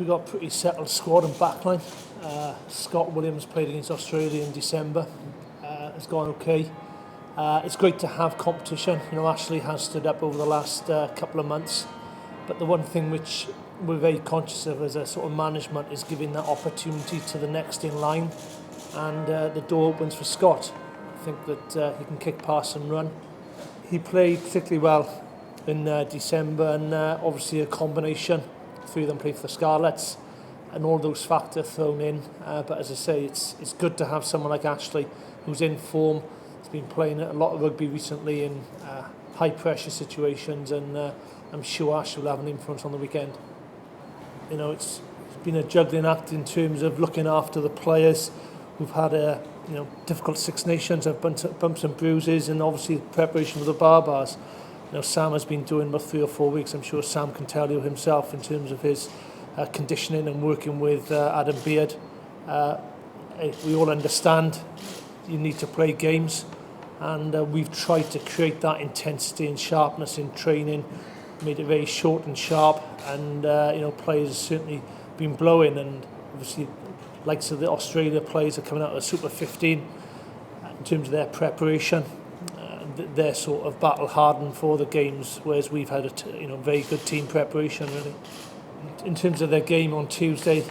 we've got a pretty settled squad and backline. Scott Williams played against Australia in December. It's gone okay. It's great to have competition. Ashley has stood up over the last couple of months. But the one thing which we're very conscious of as a sort of management is giving that opportunity to the next in line. And the door opens for Scott. I think that he can kick, pass and run. He played particularly well in December, and obviously a combination. Three of them play for the Scarlets, and all those factors thrown in. But as I say, it's good to have someone like Ashley who's in form. He's been playing a lot of rugby recently in high pressure situations, and I'm sure Ashley will have an influence on the weekend. It's been a juggling act in terms of looking after the players. We've had a difficult Six Nations, have bumps and bruises, and obviously preparation for the Barbars. Sam has been doing about 3 or 4 weeks. I'm sure Sam can tell you himself in terms of his conditioning and working with Adam Beard. We all understand you need to play games, and we've tried to create that intensity and sharpness in training, made it very short and sharp, and players have certainly been blowing, and obviously likes of the Australia players are coming out of the Super 15 in terms of their preparation. They're sort of battle hardened for the games, whereas we've had a very good team preparation really. In terms of their game on Tuesday,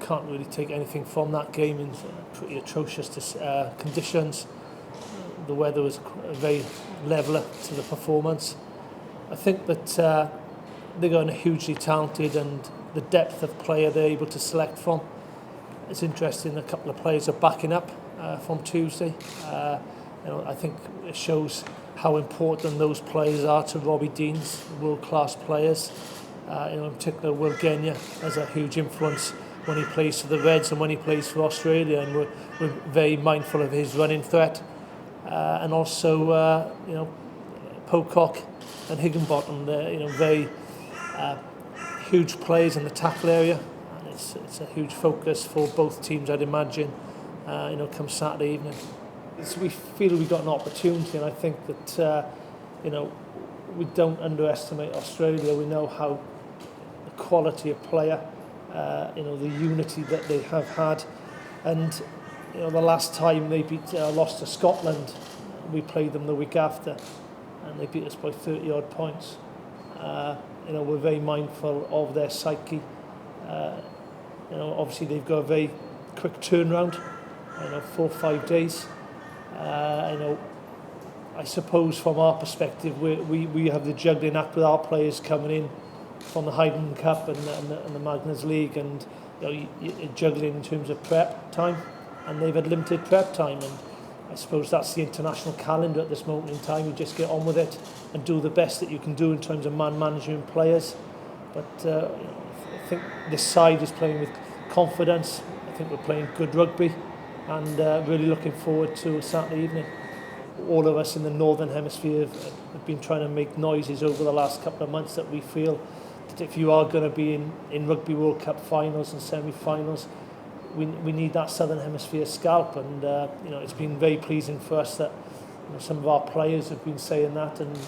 can't really take anything from that game in pretty atrocious conditions. The weather was very leveller to the performance. I think that they're going hugely talented, and the depth of player they're able to select from. It's interesting, a couple of players are backing up from Tuesday. I think it shows how important those players are to Robbie Dean's world-class players. In particular, Will Genia has a huge influence when he plays for the Reds and when he plays for Australia, and we're very mindful of his running threat. And also, Pocock and Higginbottom, they're very huge players in the tackle area. And it's a huge focus for both teams, I'd imagine, come Saturday evening. So we feel we've got an opportunity, and I think that we don't underestimate Australia. We know how the quality of player, the unity that they have had, and the last time they lost to Scotland, we played them the week after, and they beat us by 30 odd points. We're very mindful of their psyche. Obviously they've got a very quick turnaround, 4 or 5 days. I suppose from our perspective, we have the juggling act with our players coming in from the Highland Cup and the Magners League, and you're juggling in terms of prep time, and they've had limited prep time, and I suppose that's the international calendar at this moment in time. You just get on with it and do the best that you can do in terms of man managing players. But I think this side is playing with confidence. I think we're playing good rugby, and really looking forward to Saturday evening. All of us in the Northern Hemisphere have been trying to make noises over the last couple of months that we feel that if you are going to be in Rugby World Cup finals and semi-finals, we need that Southern Hemisphere scalp, and it's been very pleasing for us that some of our players have been saying that, and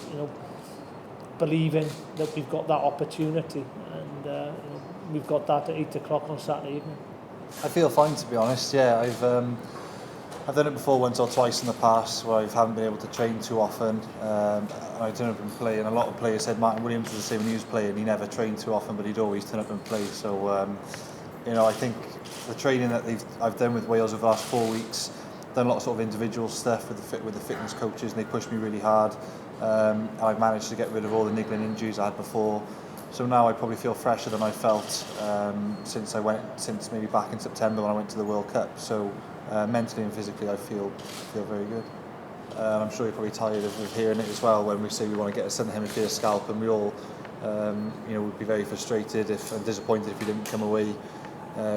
believing that we've got that opportunity, and we've got that at 8 o'clock on Saturday evening. I feel fine, to be honest. Yeah, I've done it before once or twice in the past where I haven't been able to train too often. I turn up and play, and a lot of players said Martin Williams was the same when he was playing. He never trained too often, but he'd always turn up and play. So, I think the training that I've done with Wales over the last 4 weeks, done a lot of sort of individual stuff with the fitness coaches, and they pushed me really hard. And I've managed to get rid of all the niggling injuries I had before. So now I probably feel fresher than I felt since maybe back in September when I went to the World Cup. So mentally and physically I feel very good. I'm sure you're probably tired of hearing it as well when we say we want to get a Southern Hemisphere scalp, and we all would be very frustrated and disappointed if we didn't come away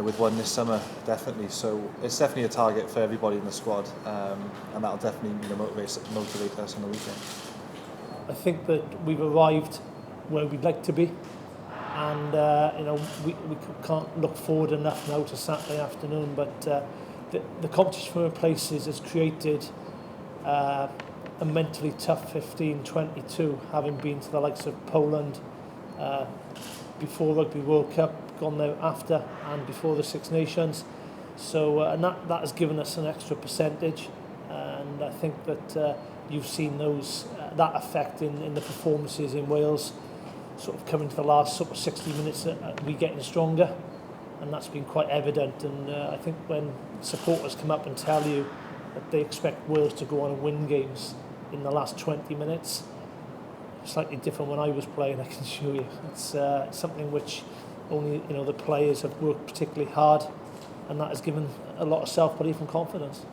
with one this summer, definitely. So it's definitely a target for everybody in the squad, and that'll definitely motivate us on the weekend. I think that we've arrived where we'd like to be, and we can't look forward enough now to Saturday afternoon, but the competition for places has created a mentally tough 15-22, having been to the likes of Poland before Rugby World Cup, gone there after and before the Six Nations. So and that has given us an extra percentage, and I think that you've seen that effect in the performances in Wales, sort of coming to the last sort of 60 minutes, we getting stronger, and that's been quite evident. And I think when supporters come up and tell you that they expect Wales to go on and win games in the last 20 minutes, slightly different when I was playing, I can assure you. It's something which only the players have worked particularly hard, and that has given a lot of self-belief and confidence.